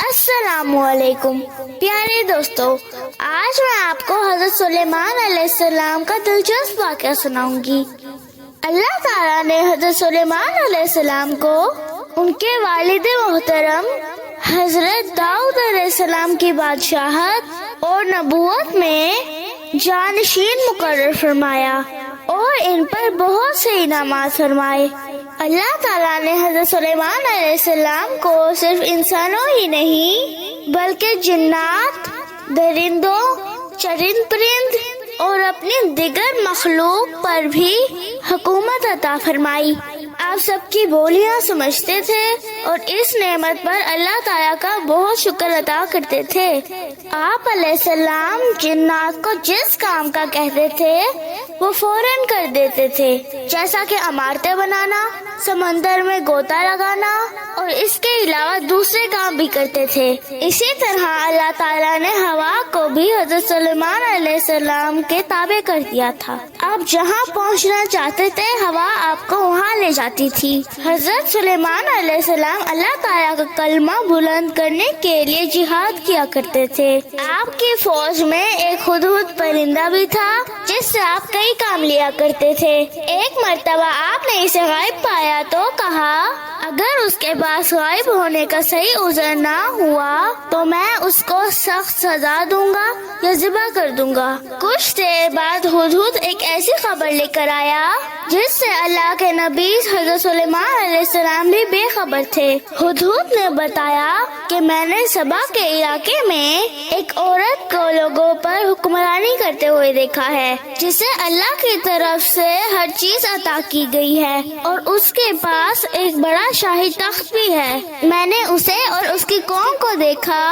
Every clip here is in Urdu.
السلام علیکم پیارے دوستو، آج میں آپ کو حضرت سلیمان علیہ السلام کا دلچسپ واقعہ سناؤں گی۔ اللہ تعالیٰ نے حضرت سلیمان علیہ السلام کو ان کے والد محترم حضرت داؤد علیہ السلام کی بادشاہت اور نبوت میں جانشین مقرر فرمایا اور ان پر بہت سے انعامات فرمائے۔ اللہ تعالیٰ نے حضرت سلیمان علیہ السلام کو صرف انسانوں ہی نہیں بلکہ جنات، درندوں، چرند پرند اور اپنی دیگر مخلوق پر بھی حکومت عطا فرمائی۔ آپ سب کی بولیاں سمجھتے تھے اور اس نعمت پر اللہ تعالیٰ کا بہت شکر ادا کرتے تھے۔ آپ علیہ السلام جنات کو جس کام کا کہتے تھے وہ فوراً کر دیتے تھے، جیسا کہ عمارتیں بنانا، سمندر میں غوطہ لگانا اور اس کے علاوہ دوسرے کام بھی کرتے تھے۔ اسی طرح اللہ تعالیٰ نے ہوا کو بھی حضرت سلیمان علیہ السلام کے تابع کر دیا تھا۔ آپ جہاں پہنچنا چاہتے تھے ہوا آپ کو وہاں لے جاتی تھی۔ حضرت سلیمان علیہ السلام اللہ تعالیٰ کا کلمہ بلند کرنے کے لیے جہاد کیا کرتے تھے۔ آپ کی فوج میں ایک ہدہد پرندہ بھی تھا جس سے آپ کئی کام لیا کرتے تھے۔ ایک مرتبہ آپ نے اسے غائب پایا تو کہا، اگر اس کے پاس غائب ہونے کا صحیح عذر نہ ہوا تو میں اس کو سخت سزا دوں گا یا ذبح کر دوں گا۔ کچھ دیر بعد ہدہد ایک ایسی خبر لے کر آیا جس سے اللہ کے نبی حضرت سلیمان علیہ السلام بھی بے خبر تھے۔ ہدہد نے بتایا کہ میں نے سبا کے علاقے میں ایک عورت کو لوگوں پر حکمرانی کرتے ہوئے دیکھا ہے، جسے اللہ کی طرف سے ہر چیز عطا کی گئی ہے اور اس کے پاس ایک بڑا شاہی تخت بھی ہے۔ میں نے اسے اور اس کی قوم کو دیکھا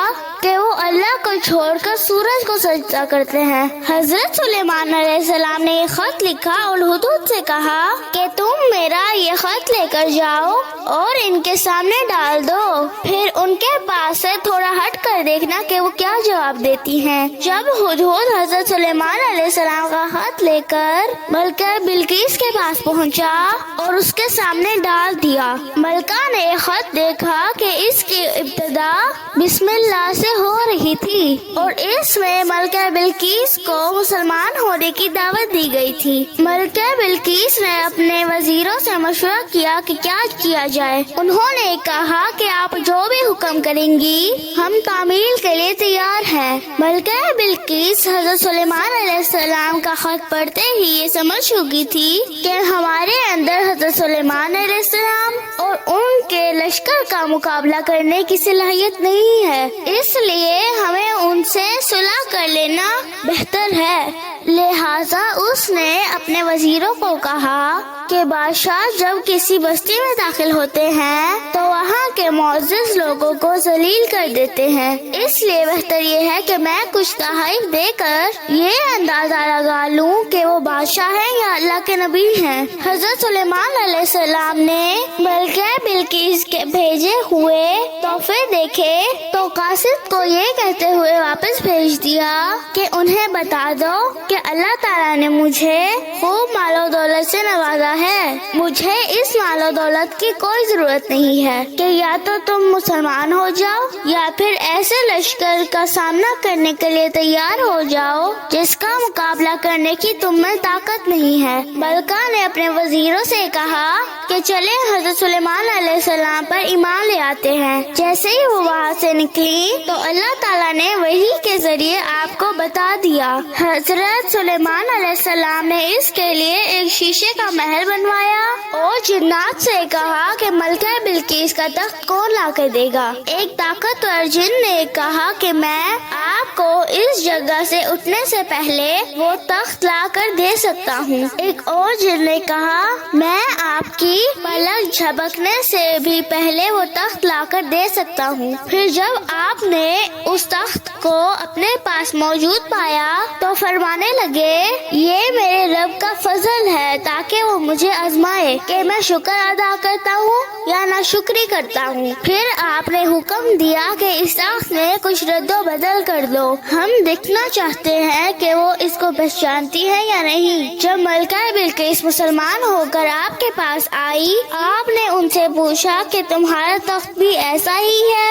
کہ وہ اللہ کو چھوڑ کر سورج کو سجدہ کرتے ہیں۔ حضرت سلیمان علیہ السلام نے یہ خط لکھا اور ہدہد سے کہا کہ تم میرا یہ خط لے کر جاؤ اور ان کے سامنے ڈال دو، پھر ان کے پاس سے تھوڑا ہٹ کر دیکھنا کہ وہ کیا جواب دیتی ہیں۔ جب ہدہد حضرت سلیمان علیہ السلام کا خط لے کر ملکہ بلقیس کے پاس پہنچا اور اس کے سامنے ڈال دیا، ملکہ نے یہ خط دیکھا کہ اس کی ابتدا بسم اللہ سے ہو رہی تھی اور اس میں ملکہ بلقیس کو مسلمان ہونے کی دعوت دی گئی تھی۔ ملکہ بلقیس نے اپنے وزیروں سے مشورہ کیا کہ کیا کیا جائے۔ انہوں نے کہا کہ آپ جو بھی حکم کریں گی ہم تعمیل کے لیے تیار ہیں۔ ملکہ بلقیس حضرت سلیمان علیہ السلام کا خط پڑھتے ہی یہ سمجھ چکی تھی کہ ہمارے اندر حضرت سلیمان علیہ السلام اور ان کے لشکر کا مقابلہ کرنے کی صلاحیت نہیں ہے، اس لیے ہمیں ان سے صلح کر لینا بہتر ہے۔ لہٰذا اس نے اپنے وزیروں کو کہا کہ بادشاہ جب کسی بستی میں داخل ہوتے ہیں تو وہاں کے معزز لوگوں کو ذلیل کر دیتے ہیں، اس لیے بہتر یہ ہے کہ میں کچھ تحائف دے کر یہ اندازہ لگا لوں کہ وہ بادشاہ ہیں یا اللہ کے نبی ہیں۔ حضرت سلیمان علیہ السلام نے ملکہ بلقیس کے بھیجے ہوئے تحفے دیکھے تو قاصد کو یہ کہتے ہوئے واپس بھیج دیا کہ انہیں بتا دو کہ اللہ تعالیٰ نے مجھے خوب مال و دولت سے نوازا ہے، مجھے اس مال و دولت کی کوئی ضرورت نہیں ہے کہ یا تو تم مسلمان ہو جاؤ یا پھر ایسے لشکر کا سامنا کرنے کے لیے تیار ہو جاؤ جس کا مقابلہ کرنے کی تم میں طاقت نہیں ہے۔ ملکہ نے اپنے وزیروں سے کہا کہ چلیں حضرت سلیمان علیہ السلام پر ایمان لے آتے ہیں۔ جیسے ہی وہ وہاں سے نکلی تو اللہ تعالیٰ نے وحی کے ذریعے آپ کو بتا دیا۔ حضرت سلیمان علیہ السلام نے اس کے لیے ایک شیشے کا محل بنوایا اور جنات سے کہا کہ ملکہ بلقیس کا تخت کون لا کر دے گا۔ ایک طاقتور جن نے کہا کہ میں آپ کو اس جگہ سے اٹھنے سے پہلے وہ تخت لا کر دے سکتا ہوں۔ ایک اور جن نے کہا میں آپ کی پلک جھپکنے سے بھی پہلے وہ تخت لا کر دے سکتا ہوں۔ پھر جب آپ نے اس تخت کو اپنے پاس موجود پایا تو فرمانے لگے یہ میرے رب کا فضل ہے تاکہ وہ مجھے آزمائے کہ میں شکر ادا کرتا ہوں یا ناشکری کرتا ہوں۔ پھر آپ نے حکم دیا کہ اس تخت میں کچھ رد و بدل کر دو، ہم دیکھنا چاہتے ہیں کہ وہ اس کو پہچانتی ہے یا نہیں۔ جب ملکہ بلقیس مسلمان ہو کر آپ کے پاس آئی، آپ نے ان سے پوچھا کہ تمہارا تخت بھی ایسا ہی ہے؟